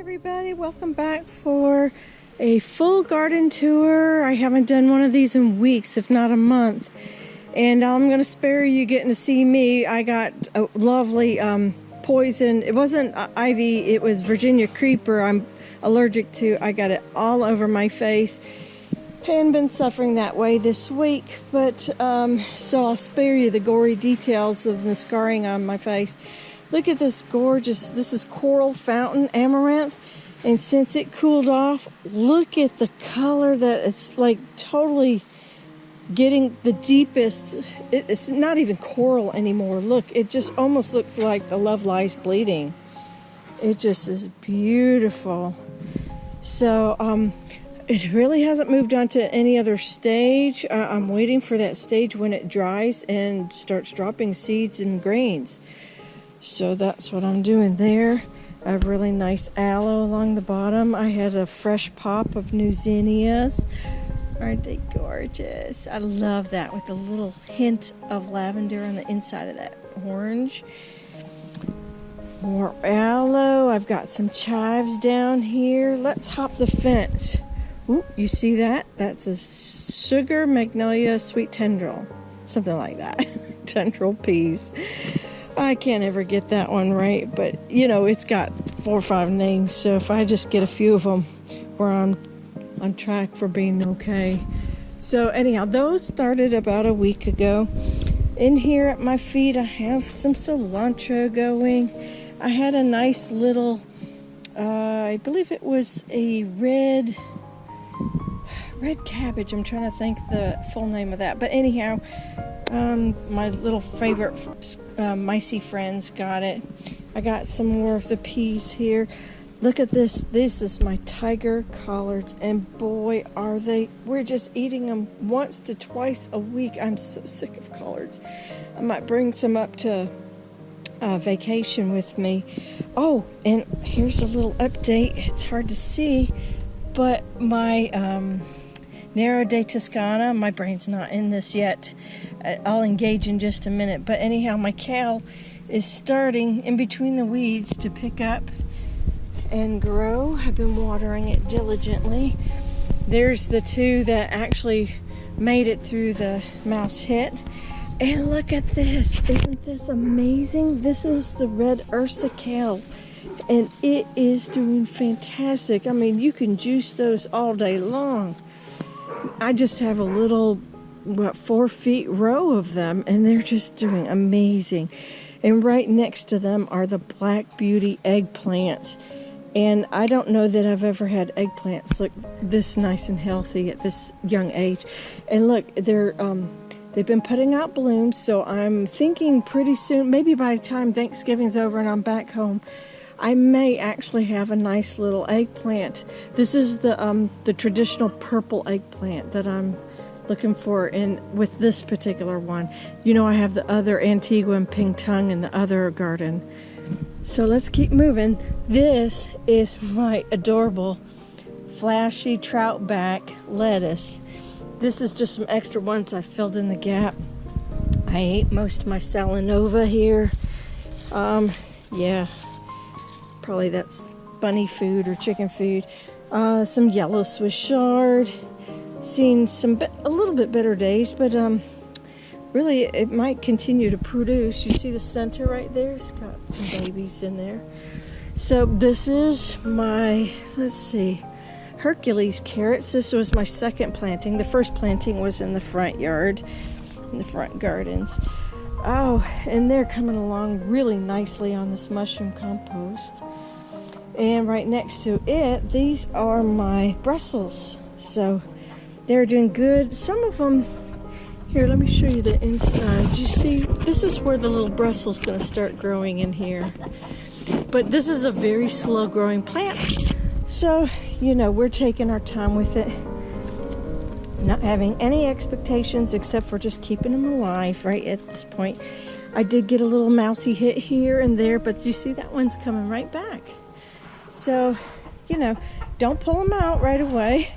Everybody, welcome back for a full garden tour. I haven't done one of these in weeks, if not a month, and I'm going to spare you getting to see me. I got a lovely poison. It wasn't ivy, it was Virginia creeper I'm allergic to. I got it all over my face and been suffering that way this week, but so I'll spare you the gory details of the scarring on my face. Look at this gorgeous, this is coral fountain amaranth, and since it cooled off, look at the color that it's like totally getting the deepest. It's not even coral anymore. Look, it just almost looks like the Love Lies Bleeding. It just is beautiful. So it really hasn't moved on to any other stage. I'm waiting for that stage when it dries and starts dropping seeds and grains. So that's what I'm doing there. I have really nice aloe along the bottom. I had a fresh pop of new zinnias. Aren't they gorgeous? I love that with a little hint of lavender on the inside of that orange. More aloe. I've got some chives down here. Let's hop the fence. Ooh, you see that? That's a sugar magnolia sweet tendril. Something like that. Tendril peas. I can't ever get that one right, but you know, it's got 4 or 5 names, so if I just get a few of them, we're on track for being okay. So anyhow, those started about a week ago. In here at my feet, I have some cilantro going. I had a nice little, I believe it was a red cabbage. I'm trying to think the full name of that, but anyhow, my little favorite micey friends got it. I got some more of the peas here. Look at this. This is my tiger collards, and boy, are they. We're just eating them once to twice a week. I'm so sick of collards. I might bring some up to vacation with me. Oh, and here's a little update. It's hard to see, but my Nero de Toscana, my brain's not in this yet. I'll engage in just a minute. But anyhow, my kale is starting in between the weeds to pick up and grow. I've been watering it diligently. There's the 2 that actually made it through the mouse hit. And look at this. Isn't this amazing? This is the red Ursa kale, and it is doing fantastic. I mean, you can juice those all day long. I just have a little 4 feet row of them, and they're just doing amazing. And right next to them are the Black Beauty eggplants. And I don't know that I've ever had eggplants look this nice and healthy at this young age. And look, they've been putting out blooms, so I'm thinking pretty soon, maybe by the time Thanksgiving's over and I'm back home, I may actually have a nice little eggplant. This is the traditional purple eggplant that I'm looking for in with this particular one. You know, I have the other Antigua and pink tongue in the other garden. So let's keep moving. This is my adorable flashy troutback lettuce. This is just some extra ones I filled in the gap. I ate most of my salanova here. Yeah, probably that's bunny food or chicken food. Some yellow Swiss chard. Seen a little bit better days, but really it might continue to produce. You see the center right there? It's got some babies in there. So this is my, let's see, Hercules carrots. This was my second planting. The first planting was in the front yard, in the front gardens. Oh, and they're coming along really nicely on this mushroom compost. And right next to it, these are my Brussels. So they're doing good. Some of them, here, let me show you the inside. You see, this is where the little Brussels going to start growing in here. But this is a very slow growing plant. So, you know, we're taking our time with it. Not having any expectations except for just keeping them alive right at this point. I did get a little mousy hit here and there, but you see that one's coming right back. So, you know, don't pull them out right away.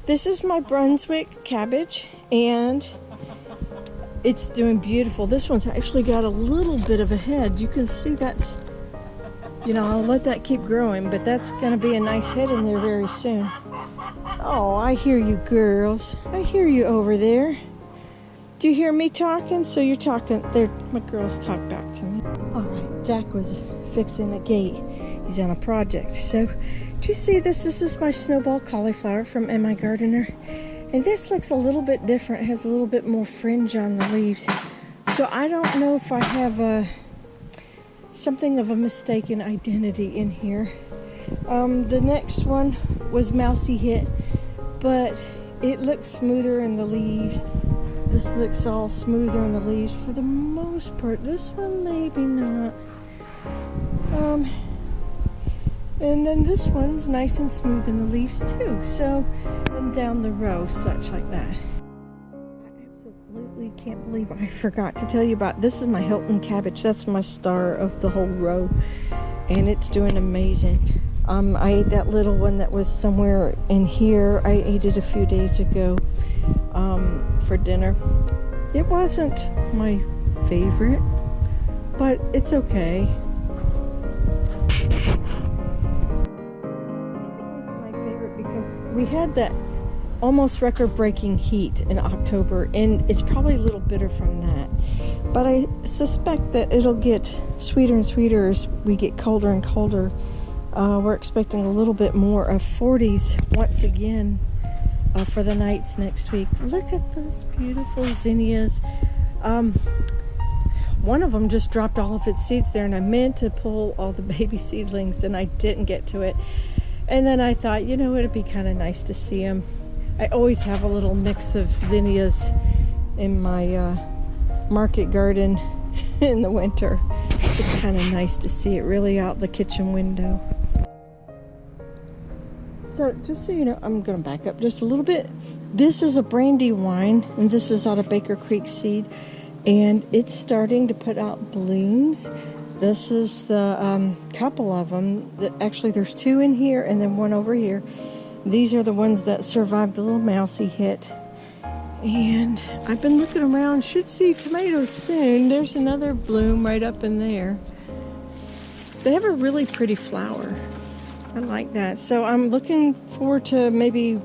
This is my Brunswick cabbage, and it's doing beautiful. This one's actually got a little bit of a head. You can see that's you know, I'll let that keep growing, but that's going to be a nice head in there very soon. Oh, I hear you girls. I hear you over there. Do you hear me talking? So you're talking there. My girls talk back to me. All right, Jack was fixing a gate. He's on a project. So do you see this? This is my snowball cauliflower from M.I. Gardener. And this looks a little bit different. It has a little bit more fringe on the leaves. So I don't know if I have something of a mistaken identity in here. The next one was mousy hit, but it looks smoother in the leaves. This looks all smoother in the leaves for the most part. This one maybe not. And then this one's nice and smooth in the leaves too. So, and down the row, such like that. I absolutely can't believe I forgot to tell you about this. Is my Hilton cabbage. That's my star of the whole row, and it's doing amazing. I ate that little one that was somewhere in here. I ate it a few days ago for dinner. It wasn't my favorite, but it's okay. We had that almost record-breaking heat in October, and it's probably a little bitter from that. But I suspect that it'll get sweeter and sweeter as we get colder and colder. We're expecting a little bit more of 40s once again for the nights next week. Look at those beautiful zinnias. One of them just dropped all of its seeds there, and I meant to pull all the baby seedlings, and I didn't get to it. And then I thought, you know, it'd be kind of nice to see them. I always have a little mix of zinnias in my market garden in the winter. It's kind of nice to see it really out the kitchen window. So just so you know, I'm going to back up just a little bit. This is a brandywine, and this is out of Baker Creek seed, and it's starting to put out blooms. This is the couple of them. Actually, there's two in here and then one over here. These are the ones that survived the little mousy hit. And I've been looking around. Should see tomatoes soon. There's another bloom right up in there. They have a really pretty flower. I like that. So I'm looking forward to maybe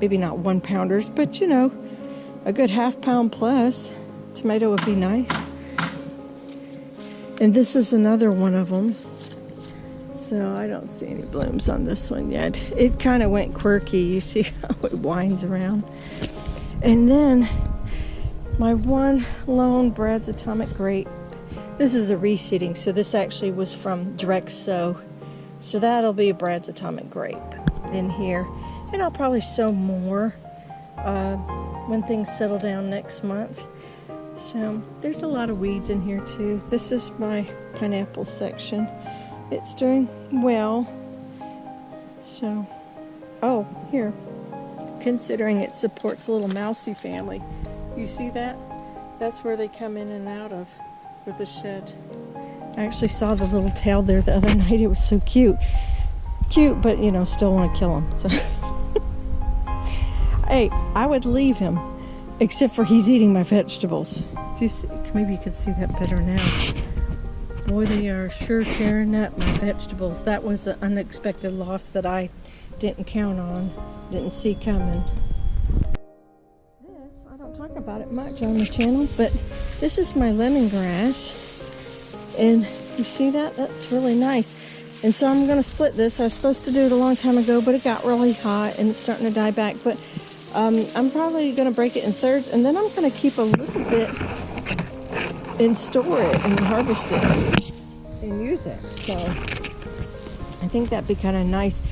not 1 pounders, but you know, a good ½ pound plus. Tomato would be nice. And this is another one of them. So I don't see any blooms on this one yet. It kind of went quirky. You see how it winds around. And then my one lone Brad's Atomic Grape. This is a reseeding, so this actually was from direct sow. So that'll be a Brad's Atomic Grape in here. And I'll probably sow more when things settle down next month. So there's a lot of weeds in here too. This is my pineapple section. It's doing well. So, oh, here. Considering it supports a little mousy family. You see that? That's where they come in and out of with the shed. I actually saw the little tail there the other night. It was so cute. Cute, but you know, still want to kill him. So, hey, I would leave him. Except for he's eating my vegetables. Do you see? Maybe you could see that better now. Boy, they are sure tearing up my vegetables. That was an unexpected loss that I didn't count on, didn't see coming. This, I don't talk about it much on the channel, but this is my lemongrass. And you see that? That's really nice. And so I'm going to split this. I was supposed to do it a long time ago, but it got really hot and it's starting to die back. But I'm probably going to break it in thirds, and then I'm going to keep a little bit and store it and harvest it and use it. So I think that'd be kind of nice.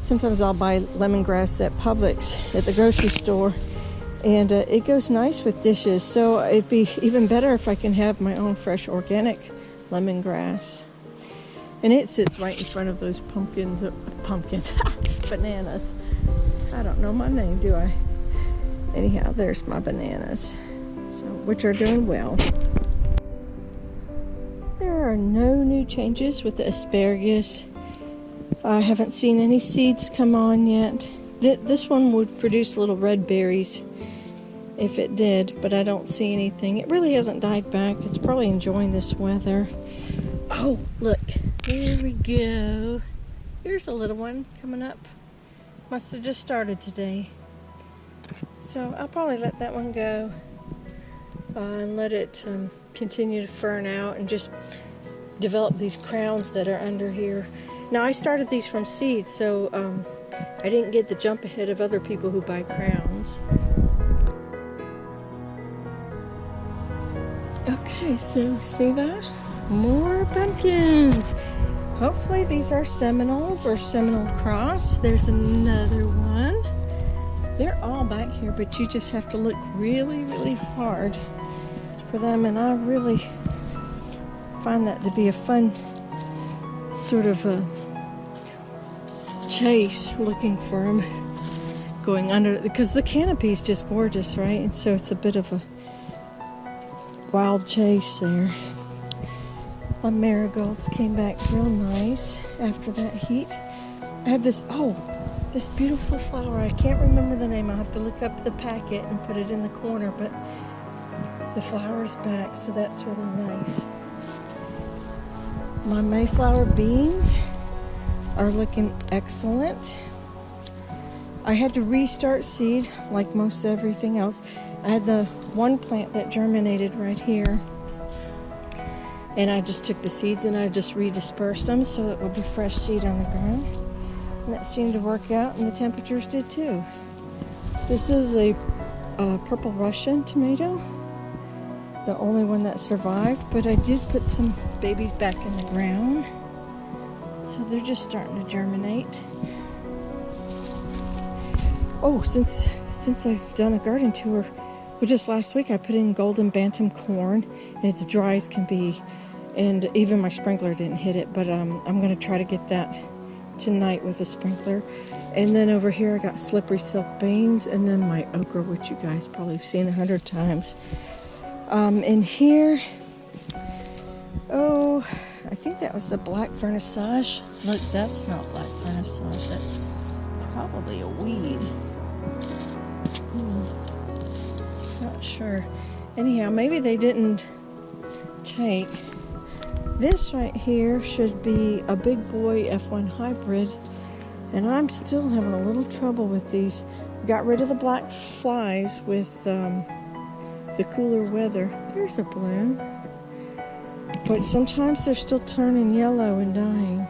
Sometimes I'll buy lemongrass at Publix at the grocery store, and it goes nice with dishes. So it'd be even better if I can have my own fresh organic lemongrass. And it sits right in front of those pumpkins, bananas. I don't know my name, do I? Anyhow, there's my bananas, so which are doing well. There are no new changes with the asparagus. I haven't seen any seeds come on yet. This one would produce little red berries if it did, but I don't see anything. It really hasn't died back. It's probably enjoying this weather. Oh, look, There we go. Here's a little one coming up. Must have just started today. So I'll probably let that one go and let it continue to fern out and just develop these crowns that are under here. Now I started these from seeds, so I didn't get the jump ahead of other people who buy crowns. Okay, so see that? More pumpkins. Hopefully these are Seminoles or Seminole Cross. There's another one. They're all back here, but you just have to look really, really hard for them, and I really find that to be a fun sort of a chase, looking for them, going under, because the canopy is just gorgeous, right? And so it's a bit of a wild chase there. My marigolds came back real nice after that heat. I have this beautiful flower. I can't remember the name. I'll have to look up the packet and put it in the corner, but the flower's back, so that's really nice. My Mayflower beans are looking excellent. I had to restart seed like most everything else. I had the one plant that germinated right here, and I just took the seeds and I just redispersed them so it would be fresh seed on the ground. And that seemed to work out, and the temperatures did too. This is a purple Russian tomato, the only one that survived, but I did put some babies back in the ground, so they're just starting to germinate. Oh, since I've done a garden tour, well, just last week I put in golden bantam corn, and it's dry as can be, and even my sprinkler didn't hit it, but I'm going to try to get that tonight with a sprinkler. And then over here I got slippery silk beans, and then my okra, which you guys probably have seen 100 times. In here, I think that was the black vernissage. Look, that's not black vernissage, that's probably a weed. Not sure. Anyhow, maybe they didn't take. This right here should be a big boy F1 hybrid, and I'm still having a little trouble with these. Got rid of the black flies with the cooler weather. There's a bloom, but sometimes they're still turning yellow and dying.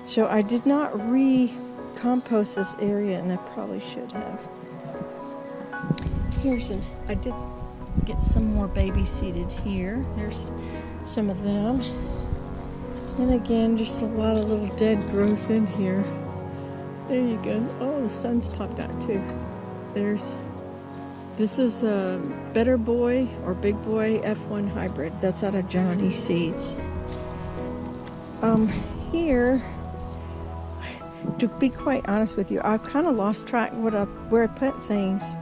So I did not re-compost this area, and I probably should have. I did get some more baby seeded here. There's some of them. And again, just a lot of little dead growth in here. There you go. Oh, the sun's popped out too. This is a Better Boy or Big Boy F1 hybrid. That's out of Johnny Seeds. Here, to be quite honest with you, I've kind of lost track where I put things.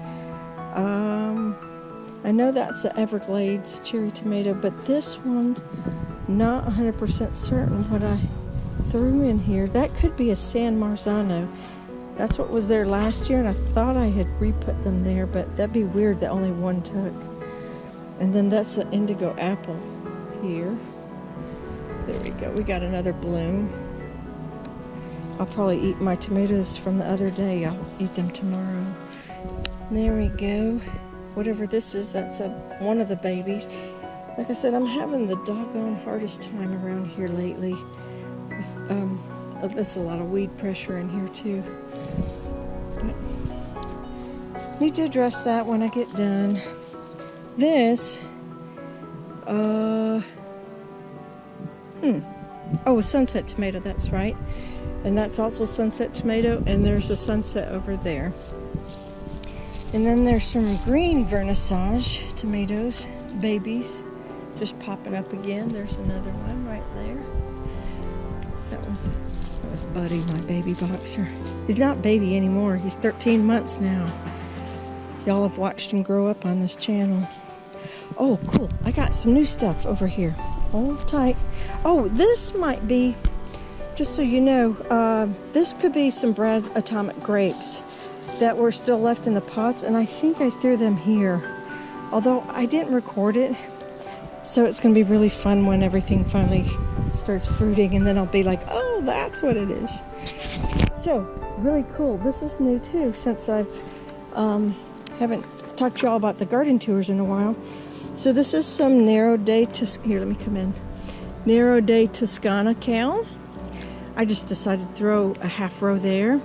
I know that's the Everglades cherry tomato, but this one, not 100% certain what I threw in here. That could be a San Marzano. That's what was there last year, and I thought I had re-put them there, but that'd be weird that only one took. And then that's the indigo apple here. There we go. We got another bloom. I'll probably eat my tomatoes from the other day. I'll eat them tomorrow. There we go. Whatever this is, that's one of the babies. Like I said, I'm having the doggone hardest time around here lately. That's a lot of weed pressure in here too. But need to address that when I get done. This, a sunset tomato, that's right. And that's also sunset tomato, and there's a sunset over there. And then there's some green vernissage tomatoes, babies, just popping up again. There's another one right there. That was Buddy, my baby boxer. He's not baby anymore. He's 13 months now. Y'all have watched him grow up on this channel. Oh, cool. I got some new stuff over here. Hold tight. Oh, this might be, just so you know, this could be some Brad Atomic grapes that were still left in the pots, and I think I threw them here, although I didn't record it, so it's going to be really fun when everything finally starts fruiting, and then I'll be like, oh, that's what it is. So, really cool. This is new too, since I haven't talked to y'all about the garden tours in a while. So this is some narrow day here, let me come in. Narrow day Toscana kale. I just decided to throw a half row there.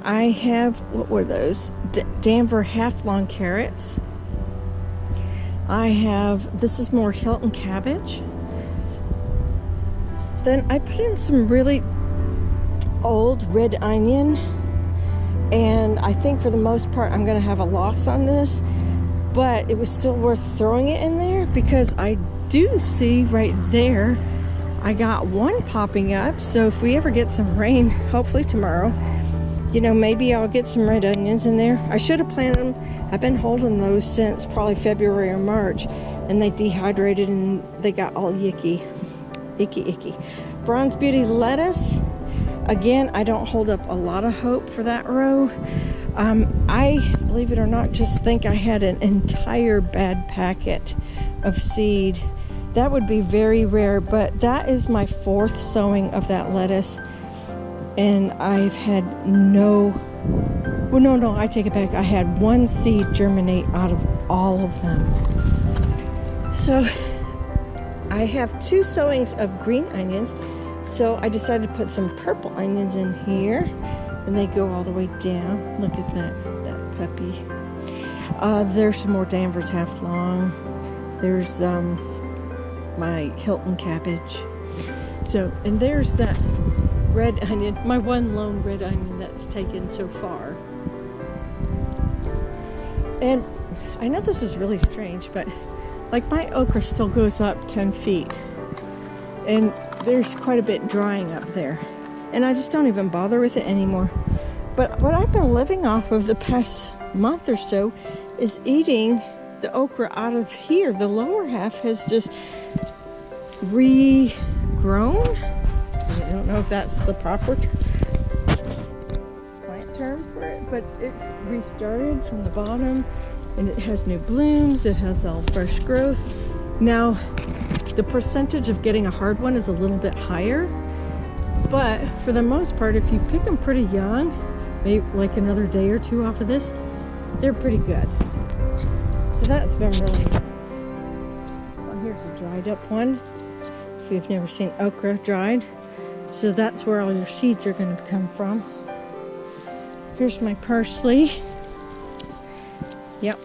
I have, what were those? Danver half long carrots. I have, this is more Hilton cabbage. Then I put in some really old red onion, and I think for the most part I'm gonna have a loss on this, but it was still worth throwing it in there because I do see right there I got one popping up. So if we ever get some rain, hopefully tomorrow, you know, maybe I'll get some red onions in there. I should have planted them. I've been holding those since probably February or March, and they dehydrated and they got all icky. Bronze Beauty lettuce. Again, I don't hold up a lot of hope for that row. I, believe it or not, just think I had an entire bad packet of seed. That would be very rare, but that is my 4th sowing of that lettuce, and I've had no, I take it back. I had 1 seed germinate out of all of them. So I have 2 sowings of green onions, so I decided to put some purple onions in here, and they go all the way down. Look at that puppy. There's some more Danvers half long. There's my Hilton cabbage. So, and there's that red onion, my one lone red onion that's taken so far. And I know this is really strange, but like my okra still goes up 10 feet, and there's quite a bit drying up there, and I just don't even bother with it anymore. But what I've been living off of the past month or so is eating the okra out of here. The lower half has just regrown. I don't know if that's the proper plant term for it, but it's restarted from the bottom, and it has new blooms. It has all fresh growth. Now, the percentage of getting a hard one is a little bit higher, but for the most part, if you pick them pretty young, maybe like another day or 2 off of this, they're pretty good. So that's been really nice. Well, here's a dried up one. If you've never seen okra dried. So that's where all your seeds are going to come from. Here's my parsley. Yep.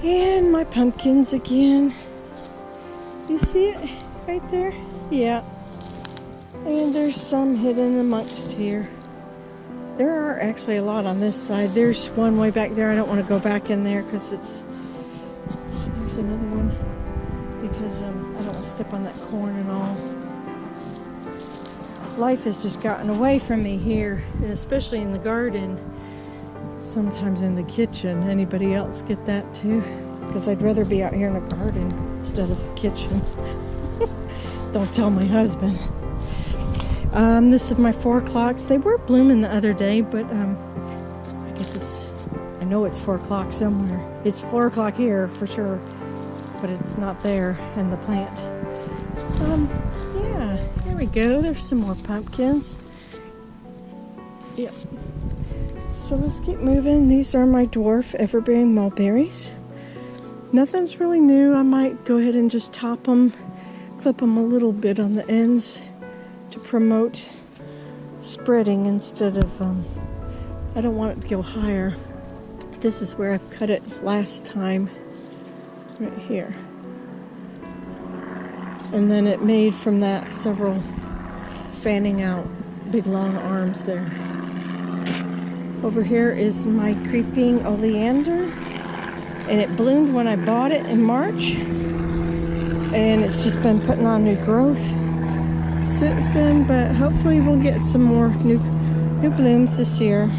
And my pumpkins again. You see it right there? Yeah. And there's some hidden amongst here. There are actually a lot on this side. There's one way back there. I don't want to go back in there because it's... Oh, there's another one. Because I don't want to step on that corn and all. Life has just gotten away from me here, and especially in the garden. Sometimes in the kitchen. Anybody else get that too? Because I'd rather be out here in the garden instead of the kitchen. Don't tell my husband. This is my 4 o'clocks. They were blooming the other day, but I guess I know it's 4 o'clock somewhere. It's 4 o'clock here for sure, but it's not there in the plant. Yeah, here we go. There's some more pumpkins. Yep. So let's keep moving. These are my dwarf everbearing mulberries. Nothing's really new. I might go ahead and just top them, clip them a little bit on the ends to promote spreading instead of, I don't want it to go higher. This is where I've cut it last time, right here. And then it made from that several fanning out big long arms there. Over here is my creeping oleander, and it bloomed when I bought it in March, and it's just been putting on new growth since then, but hopefully we'll get some more new blooms this year.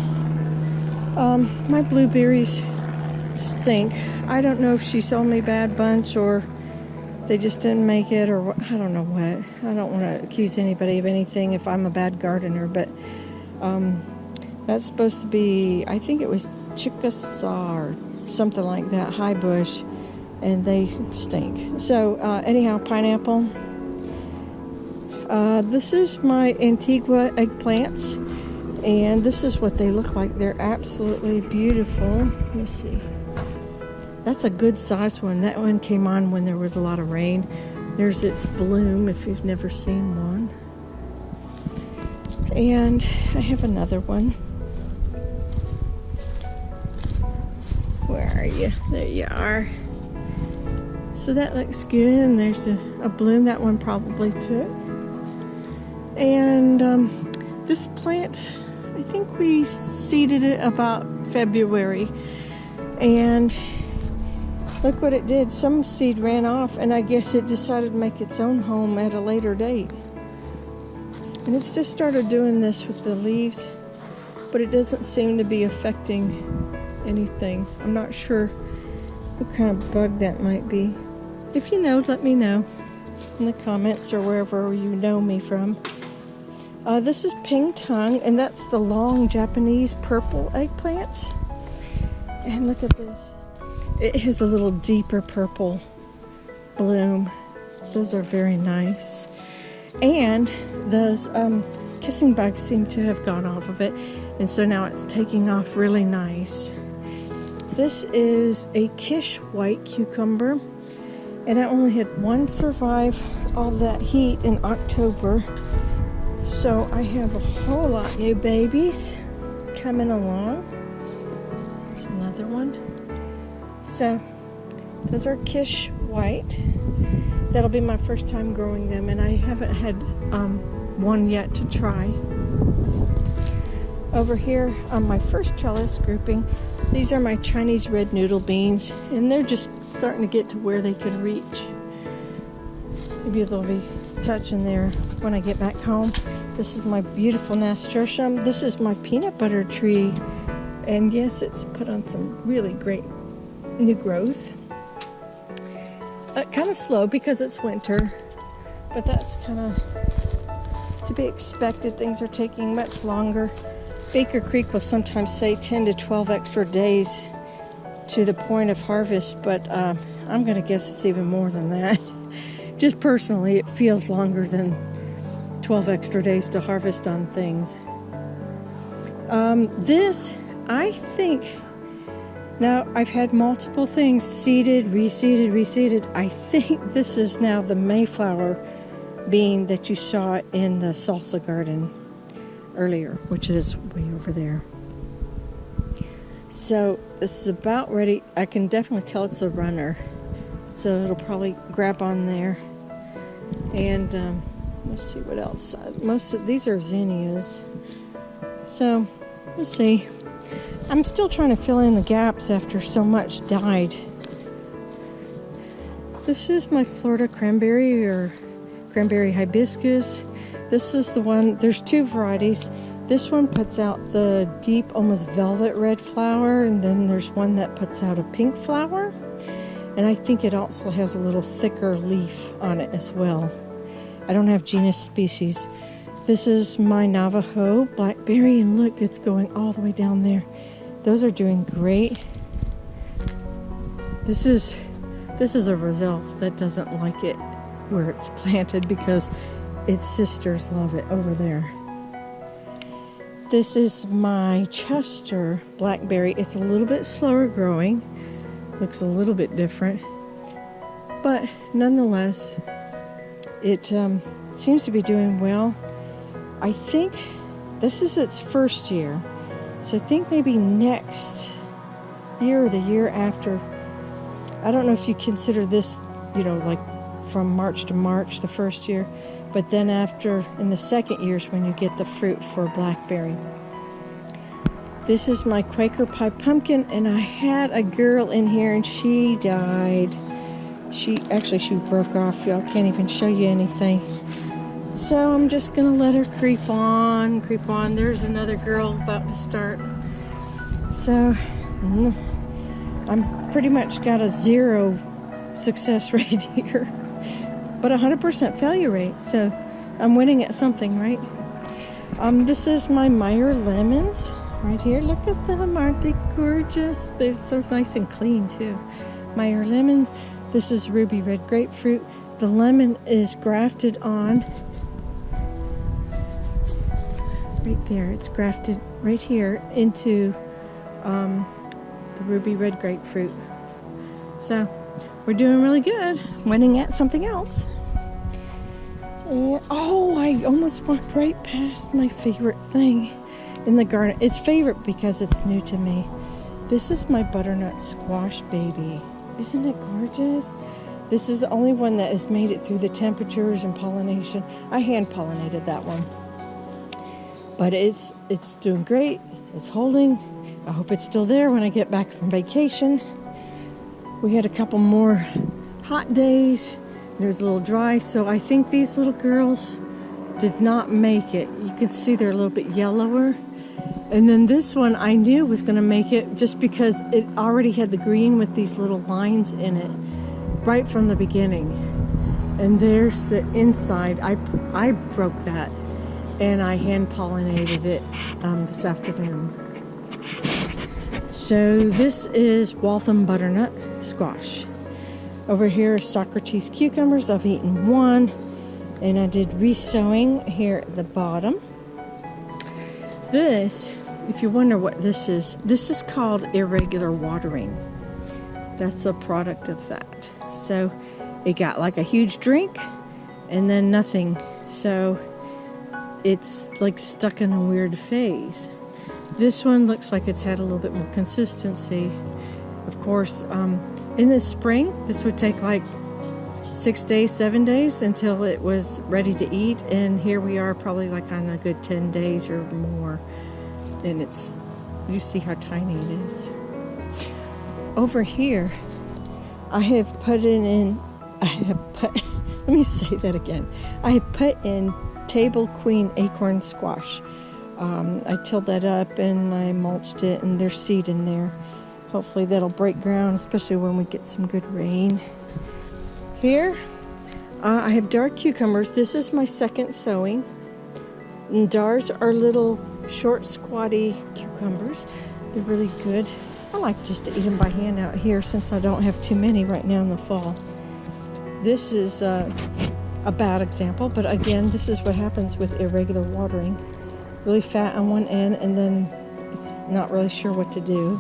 My blueberries stink. I don't know if she sold me a bad bunch or they just didn't make it, or what, I don't know what. I don't want to accuse anybody of anything if I'm a bad gardener, but that's supposed to be, I think it was Chickasaw or something like that, high bush, and they stink. So anyhow, pineapple. This is my Antigua eggplants, and this is what they look like. They're absolutely beautiful. Let me see. That's a good size one. That one came on when there was a lot of rain. There's its bloom if you've never seen one. And I have another one. Where are you? There you are. So that looks good, and there's a bloom. That one probably took. And this plant, I think we seeded it about February, and look what it did. Some seed ran off, and I guess it decided to make its own home at a later date. And it's just started doing this with the leaves, but it doesn't seem to be affecting anything. I'm not sure what kind of bug that might be. If you know, let me know in the comments or wherever you know me from. This is ping tongue, and that's the long Japanese purple eggplant. And look at this. It has a little deeper purple bloom. Those are very nice. And those kissing bugs seem to have gone off of it, and so now it's taking off really nice. This is a Kish white cucumber, and I only had one survive all that heat in October, so I have a whole lot new babies coming along. There's another one. So those are Kish white. That'll be my first time growing them, and I haven't had one yet to try. Over here on my first trellis grouping, these are my Chinese red noodle beans, and they're just starting to get to where they can reach. Maybe they'll be touching there when I get back home. This is my beautiful nasturtium. This is my peanut butter tree, and yes, it's put on some really great new growth. Kind of slow because it's winter, but that's kind of to be expected. Things are taking much longer. Baker Creek will sometimes say 10 to 12 extra days to the point of harvest, but I'm going to guess it's even more than that. Just personally, it feels longer than 12 extra days to harvest on things. This, I think, now I've had multiple things seeded, reseeded, reseeded. I think this is now the Mayflower bean that you saw in the salsa garden earlier, which is way over there. So this is about ready. I can definitely tell it's a runner, so it'll probably grab on there. And let's see what else. Most of these are zinnias, so we'll see. I'm still trying to fill in the gaps after so much died. This is my Florida cranberry, or cranberry hibiscus. This is the one, there's two varieties. This one puts out the deep, almost velvet red flower, and then there's one that puts out a pink flower. And I think it also has a little thicker leaf on it as well. I don't have genus species. This is my Navajo blackberry, and look, it's going all the way down there. Those are doing great. This is a roselle that doesn't like it where it's planted because its sisters love it over there. This is my Chester blackberry. It's a little bit slower growing. Looks a little bit different. But nonetheless, it seems to be doing well. I think this is its first year. So I think maybe next year or the year after, I don't know if you consider this, like from March to March, the first year, but then after, in the second year is when you get the fruit for blackberry. This is my Quaker pie pumpkin, and I had a girl in here and she died. She broke off. Y'all can't even show you anything. So I'm just gonna let her creep on. There's another girl about to start. So I'm pretty much got a 0 success rate here, but 100% failure rate. So I'm winning at something, right? This is my Meyer lemons right here. Look at them, aren't they gorgeous? They're so nice and clean too. Meyer lemons. This is ruby red grapefruit. The lemon is grafted on right there. It's grafted right here into the ruby red grapefruit. So we're doing really good. Winning at something else. And, oh, I almost walked right past my favorite thing in the garden. It's favorite because it's new to me. This is my butternut squash baby. Isn't it gorgeous? This is the only one that has made it through the temperatures and pollination. I hand pollinated that one. But it's doing great. It's holding. I hope it's still there when I get back from vacation. We had a couple more hot days. It was a little dry, so I think these little girls did not make it. You can see they're a little bit yellower. And then this one I knew was going to make it just because it already had the green with these little lines in it right from the beginning. And there's the inside. I broke that and I hand pollinated it this afternoon. So this is Waltham butternut squash. Over here is Socrates cucumbers. I've eaten one, and I did resowing here at the bottom. This, if you wonder what this is called irregular watering. That's a product of that. So it got like a huge drink and then nothing. So it's like stuck in a weird phase. This one looks like it's had a little bit more consistency. Of course, in the spring, this would take like 6 days, 7 days until it was ready to eat. And here we are probably like on a good 10 days or more. And you see how tiny it is. Over here, I have put in, let me say that again. I have put in table queen acorn squash. I tilled that up and I mulched it, and there's seed in there. Hopefully that'll break ground, especially when we get some good rain. Here, I have dark cucumbers. This is my second sowing. And dars are little short, squatty cucumbers. They're really good. I like just to eat them by hand out here since I don't have too many right now in the fall. This is a bad example, but again, this is what happens with irregular watering. Really fat on one end, and then it's not really sure what to do.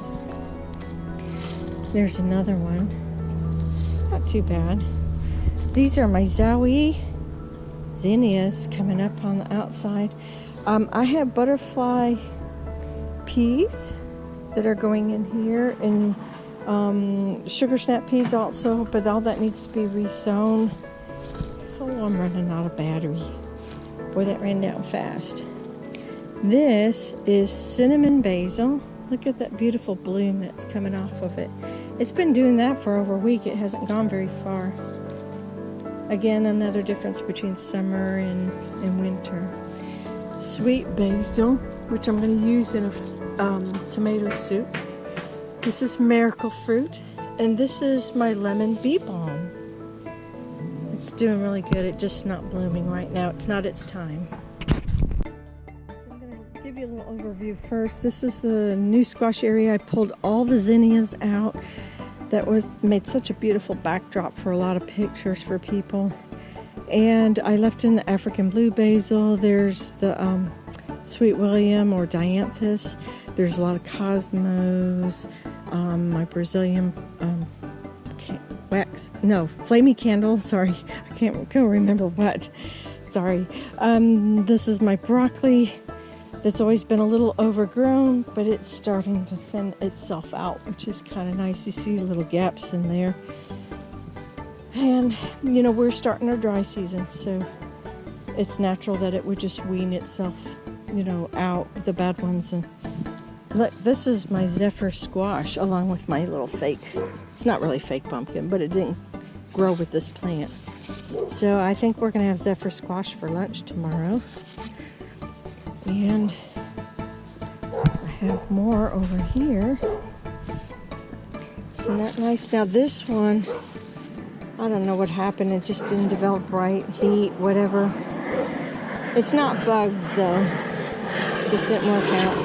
There's another one. Not too bad. These are my Zowie zinnias coming up on the outside. I have butterfly peas that are going in here, and sugar snap peas also, but all that needs to be resown. Oh, I'm running out of battery. Boy, that ran down fast. This is cinnamon basil. Look at that beautiful bloom that's coming off of it. It's been doing that for over a week. It hasn't gone very far. Again, another difference between summer and winter. Sweet basil, which I'm going to use in a tomato soup. This is miracle fruit, and this is my lemon bee balm. It's doing really good. It's just not blooming right now. It's not its time. I'm going to give you a little overview first. This is the new squash area. I pulled all the zinnias out. That made such a beautiful backdrop for a lot of pictures for people. And I left in the African blue basil. There's the Sweet William or Dianthus. There's a lot of cosmos. My Brazilian flamey candle. Sorry, I can't remember what. Sorry. This is my broccoli. That's always been a little overgrown, but it's starting to thin itself out, which is kind of nice. You see little gaps in there. And, we're starting our dry season, so it's natural that it would just wean itself, out, the bad ones. And look, this is my Zephyr squash, along with my little it's not really fake pumpkin, but it didn't grow with this plant. So I think we're going to have Zephyr squash for lunch tomorrow. And I have more over here. Isn't that nice? Now this one, I don't know what happened. It just didn't develop right. Heat, whatever. It's not bugs though. It just didn't work out.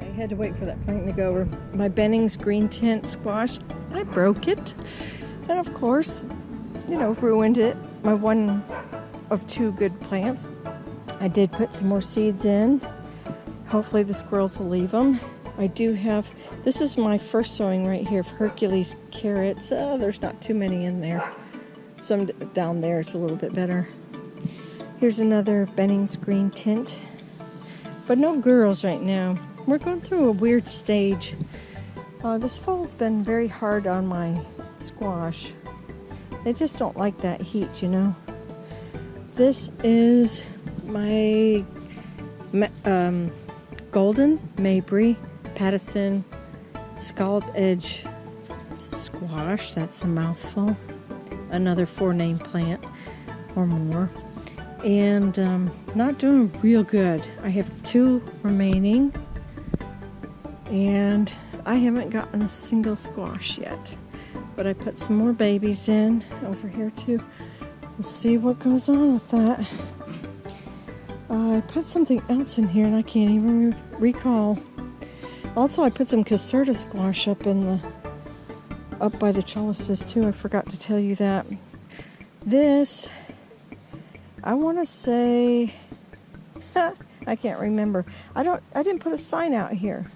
Okay, I had to wait for that plant to go over. My Bennings green tent squash. I broke it. And of course, ruined it. My one of 2 good plants. I did put some more seeds in. Hopefully the squirrels will leave them. I do have, this is my first sowing right here of Hercules carrots. There's not too many in there. Some down there is a little bit better. Here's another Benning's green tint. But no girls right now. We're going through a weird stage. This fall's been very hard on my squash. They just don't like that heat, This is my golden Mabry Pattison scallop edge squash. That's a mouthful. Another 4-name plant or more. And not doing real good. I have 2 remaining. And I haven't gotten a single squash yet. But I put some more babies in over here too. We'll see what goes on with that. I put something else in here and I can't even recall. Also, I put some caserta squash up by the trellises too. I forgot to tell you that. This, I want to say, I can't remember. I didn't put a sign out here.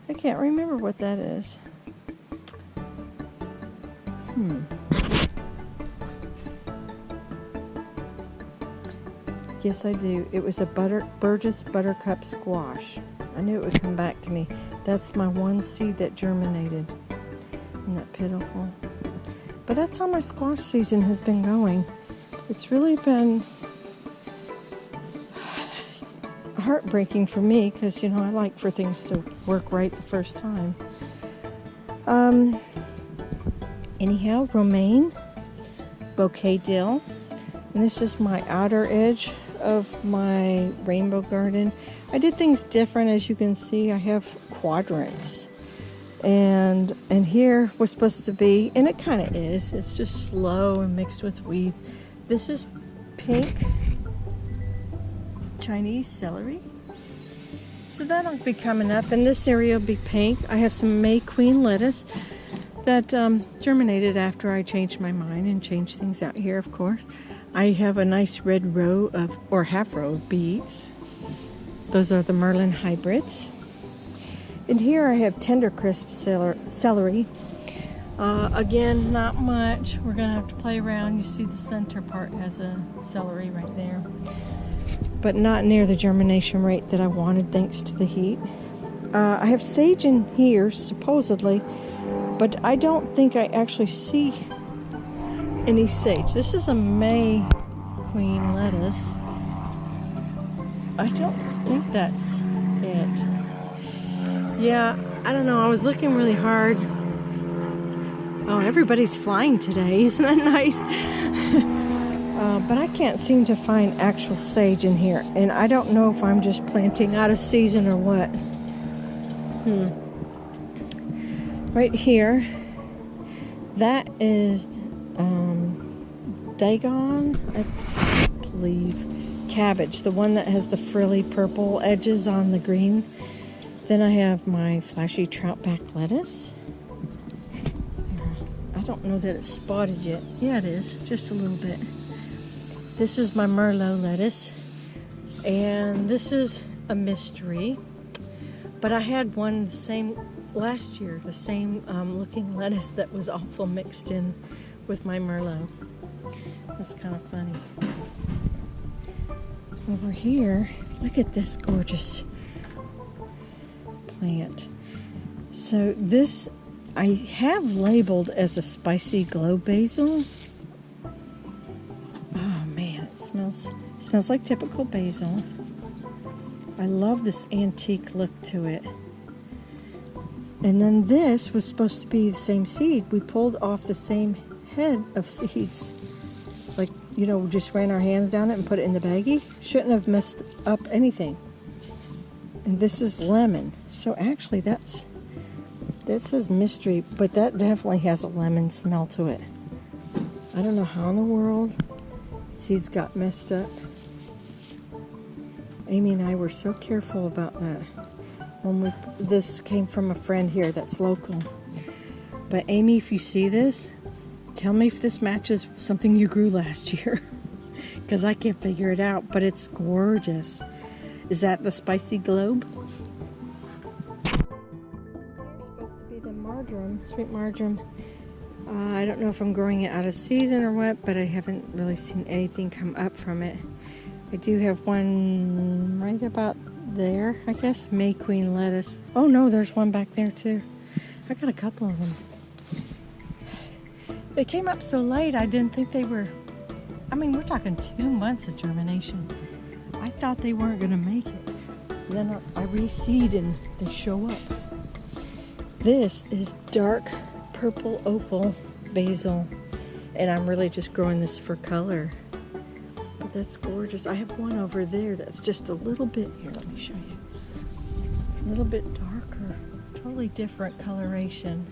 I can't remember what that is. Yes, I do. It was a Burgess Buttercup squash. I knew it would come back to me. That's my one seed that germinated. Isn't that pitiful? But that's how my squash season has been going. It's really been heartbreaking for me because, I like for things to work right the first time. Anyhow, romaine, bouquet dill. And this is my outer edge of my rainbow garden. I did things different, as you can see. I have quadrants. And here was supposed to be, and it kind of is, it's just slow and mixed with weeds. This is pink Chinese celery. So that'll be coming up, and this area will be pink. I have some May Queen lettuce that germinated after I changed my mind and changed things out here, of course. I have a nice red row half row of beets. Those are the Merlin hybrids. And here I have tender crisp celery. Again, not much. We're gonna have to play around. You see the center part has a celery right there. But not near the germination rate that I wanted thanks to the heat. I have sage in here, supposedly, but I don't think I actually see any sage. This is a May Queen lettuce. I don't think that's it. Yeah, I don't know. I was looking really hard. Oh, everybody's flying today. Isn't that nice? But I can't seem to find actual sage in here. And I don't know if I'm just planting out of season or what. Right here, that is Dagon, I believe, cabbage. The one that has the frilly purple edges on the green. Then I have my flashy troutback lettuce. I don't know that it's spotted yet. Yeah, it is, just a little bit. This is my Merlot lettuce, and this is a mystery. But I had one the same last year, the same looking lettuce that was also mixed in with my Merlot. That's kind of funny. Over here, look at this gorgeous plant. So this I have labeled as a spicy glow basil. Oh man, it smells like typical basil. I love this antique look to it. And then this was supposed to be the same seed. We pulled off the same head of seeds. Like, just ran our hands down it and put it in the baggie. Shouldn't have messed up anything. And this is lemon. So actually that says mystery, but that definitely has a lemon smell to it. I don't know how in the world seeds got messed up. Amy and I were so careful about that. This came from a friend here that's local. But Amy, if you see this, tell me if this matches something you grew last year. Because I can't figure it out, but it's gorgeous. Is that the spicy globe? Here's supposed to be the marjoram, sweet marjoram. I don't know if I'm growing it out of season or what, but I haven't really seen anything come up from it. I do have one right about there, I guess. May Queen lettuce. Oh no, there's one back there too. I got a couple of them. They came up so late, I didn't think they were... I mean, we're talking 2 months of germination. I thought they weren't going to make it. Then I reseed and they show up. This is dark purple opal basil, and I'm really just growing this for color. But that's gorgeous. I have one over there that's just a little bit, here, let me show you. A little bit darker, totally different coloration.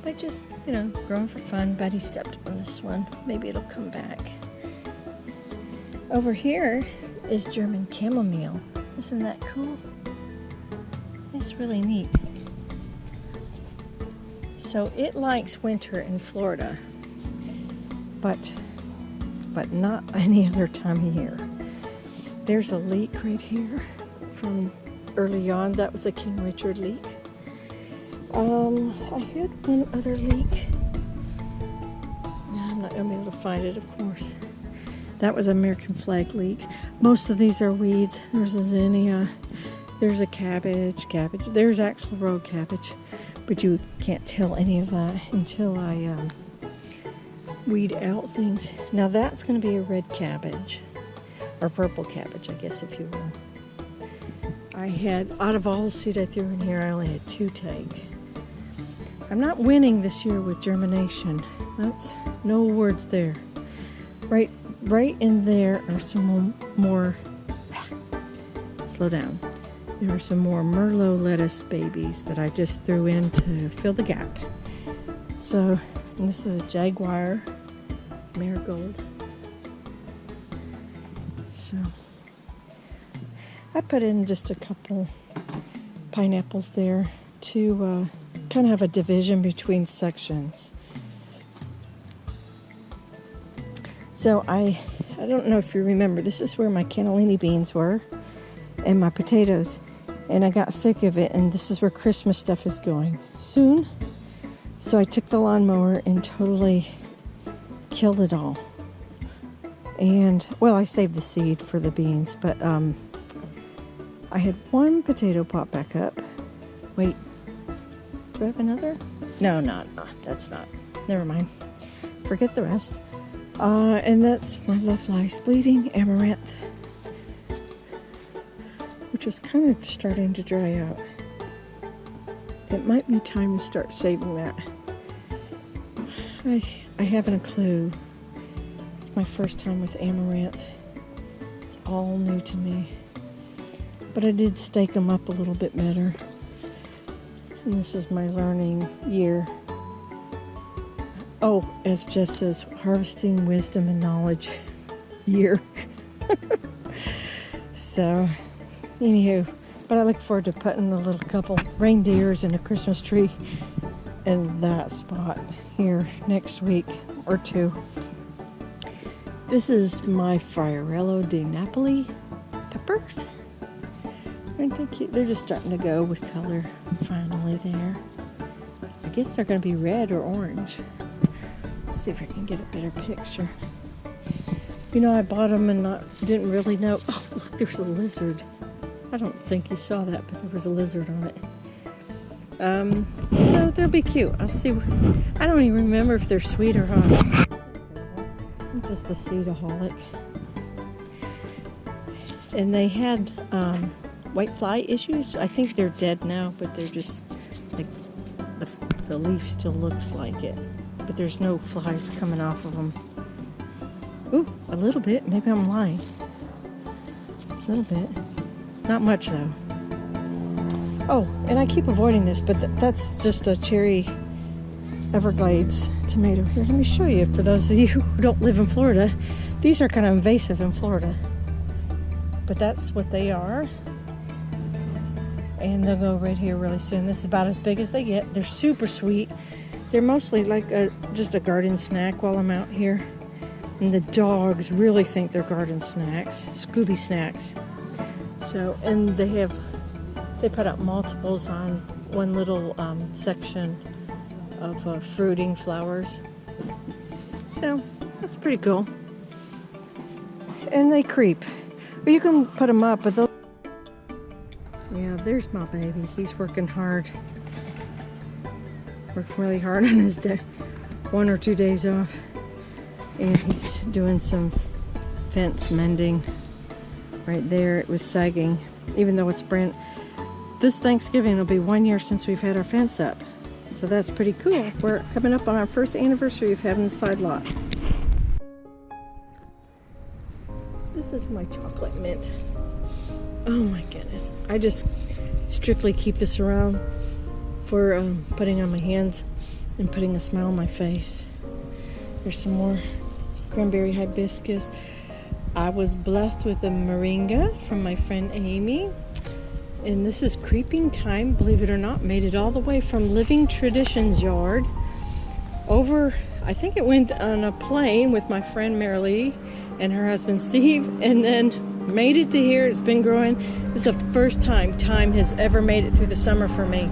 But just, you know, growing for fun. Betty stepped on this one. Maybe it'll come back. Over here is German chamomile. Isn't that cool? It's really neat. So it likes winter in Florida, but not any other time of year. There's a leek right here from early on. That was a King Richard leek. I had one other leek. No, I'm not going to be able to find it, of course. That was American flag leek. Most of these are weeds. There's a zinnia. There's a cabbage. There's actual road cabbage. But you can't tell any of that until I weed out things. Now that's going to be a red cabbage. Or purple cabbage, I guess, if you will. I had, out of all the seed I threw in here, I only had 2 take. I'm not winning this year with germination. That's no words there. Right in there are some more, slow down. There are some more Merlot lettuce babies that I just threw in to fill the gap. So, and this is a Jaguar marigold. So, I put in just a couple pineapples there to kind of have a division between sections. So I don't know if you remember, this is where my cannellini beans were and my potatoes, and I got sick of it, and this is where Christmas stuff is going soon. So I took the lawnmower and totally killed it all. And, well, I saved the seed for the beans, but I had one potato pop back up. Wait, do I have another? No, that's not. Never mind. Forget the rest. And that's my Love Lies Bleeding amaranth, which is kind of starting to dry out. It might be time to start saving that. I haven't a clue. It's my first time with amaranth. It's all new to me. But I did stake them up a little bit better. And this is my learning year. Oh, as Jess says, harvesting wisdom and knowledge year. So, anywho, but I look forward to putting a little couple reindeers and a Christmas tree in that spot here next week or 2. This is my Friarello di Napoli peppers. Aren't they cute? They're just starting to go with color finally there. I guess they're going to be red or orange. Let's see if I can get a better picture. You know, I bought them and didn't really know. Oh, look, there's a lizard. I don't think you saw that, but there was a lizard on it. So they'll be cute. I'll see. I don't even remember if they're sweet or hot. I'm just a seedaholic. And they had white fly issues. I think they're dead now, but they're just like the leaf still looks like it, but there's no flies coming off of them. Ooh, a little bit. Maybe I'm lying. A little bit. Not much though. Oh, and I keep avoiding this, but that's just a cherry Everglades tomato. Here, let me show you for those of you who don't live in Florida. These are kind of invasive in Florida, but that's what they are. and they'll go right here really soon. This is about as big as they get. They're super sweet. They're mostly like just a garden snack while I'm out here. And the dogs really think they're garden snacks, Scooby snacks. So, and they put up multiples on one little section of fruiting flowers. So that's pretty cool. And they creep. But you can put them up, but they'll... Yeah, there's my baby. He's working hard. Worked really hard on his 1 or 2 days off. And he's doing some fence mending. Right there, it was sagging. Even though it's brand... This Thanksgiving will be 1 year since we've had our fence up. So that's pretty cool. We're coming up on our first anniversary of having the side lot. This is my chocolate mint. Oh my goodness. I just strictly keep this around for putting on my hands and putting a smile on my face. There's some more cranberry hibiscus. I was blessed with a moringa from my friend Amy. And this is creeping thyme, believe it or not. Made it all the way from Living Traditions yard over, I think it went on a plane with my friend Marilee and her husband Steve, and then made it to here. It's been growing. This is the first time thyme has ever made it through the summer for me.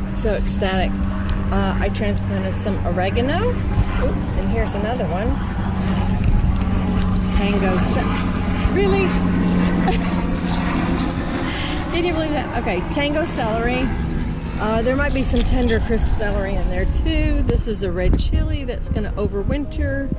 So ecstatic. I transplanted some oregano. Ooh, and here's another one. Tango Really? Can you believe that? Okay, tango celery. There might be some tender crisp celery in there too. This is a red chili that's going to overwinter.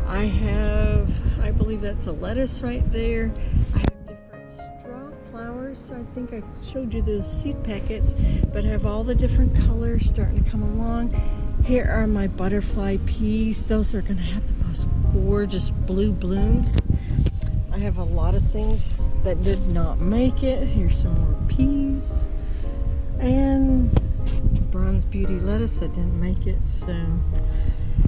I believe that's a lettuce right there. I have different straw flowers. I think I showed you those seed packets, but I have all the different colors starting to come along. Here are my butterfly peas. Those are going to have the most gorgeous blue blooms. I have a lot of things that did not make it. Here's some more peas. And bronze beauty lettuce that didn't make it. So,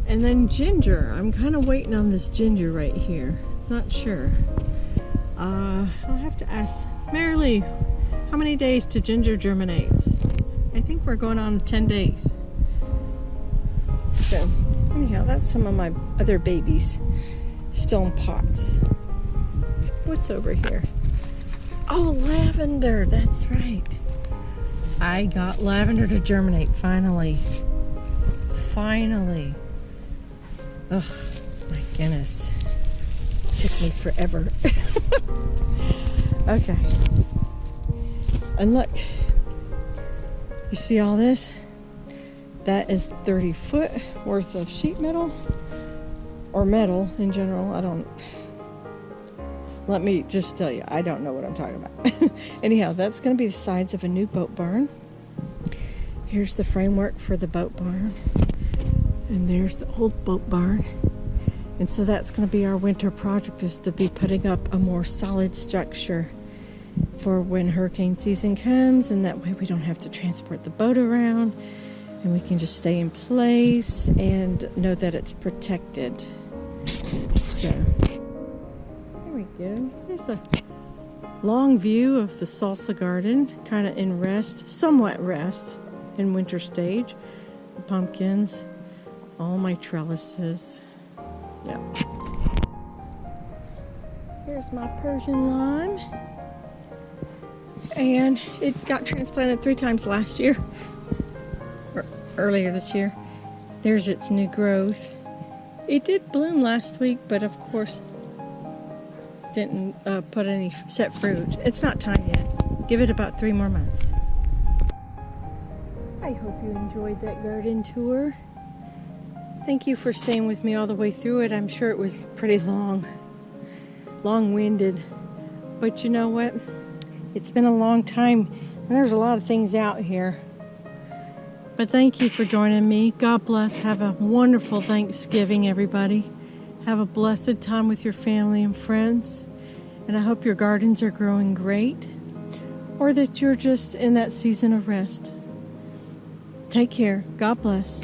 and then ginger. I'm kind of waiting on this ginger right here. Not sure. I'll have to ask Marilee, how many days to ginger germinates? I think we're going on 10 days. So, anyhow, that's some of my other babies still in pots. What's over here? Oh, lavender. That's right. I got lavender to germinate finally. Finally. Oh, my goodness. It took me forever. Okay. And look. You see all this? That is 30 foot worth of sheet metal. Or metal in general. Let me just tell you, I don't know what I'm talking about. Anyhow, that's going to be the sides of a new boat barn. Here's the framework for the boat barn. And there's the old boat barn. And so that's going to be our winter project, is to be putting up a more solid structure for when hurricane season comes. And that way we don't have to transport the boat around. And we can just stay in place and know that it's protected. So... Good. There's a long view of the salsa garden, kind of in rest, somewhat rest in winter stage. The pumpkins, all my trellises. Yeah. Here's my Persian lime. And it got transplanted 3 times last year, or earlier this year. There's its new growth. It did bloom last week, but of course didn't put any set fruit. It's not time yet. Give it about 3 more months. I hope you enjoyed that garden tour. Thank you for staying with me all the way through it. I'm sure it was pretty long-winded, but you know what? It's been a long time, and there's a lot of things out here. But thank you for joining me. God bless. Have a wonderful Thanksgiving, everybody. Have a blessed time with your family and friends. And I hope your gardens are growing great, or that you're just in that season of rest. Take care. God bless.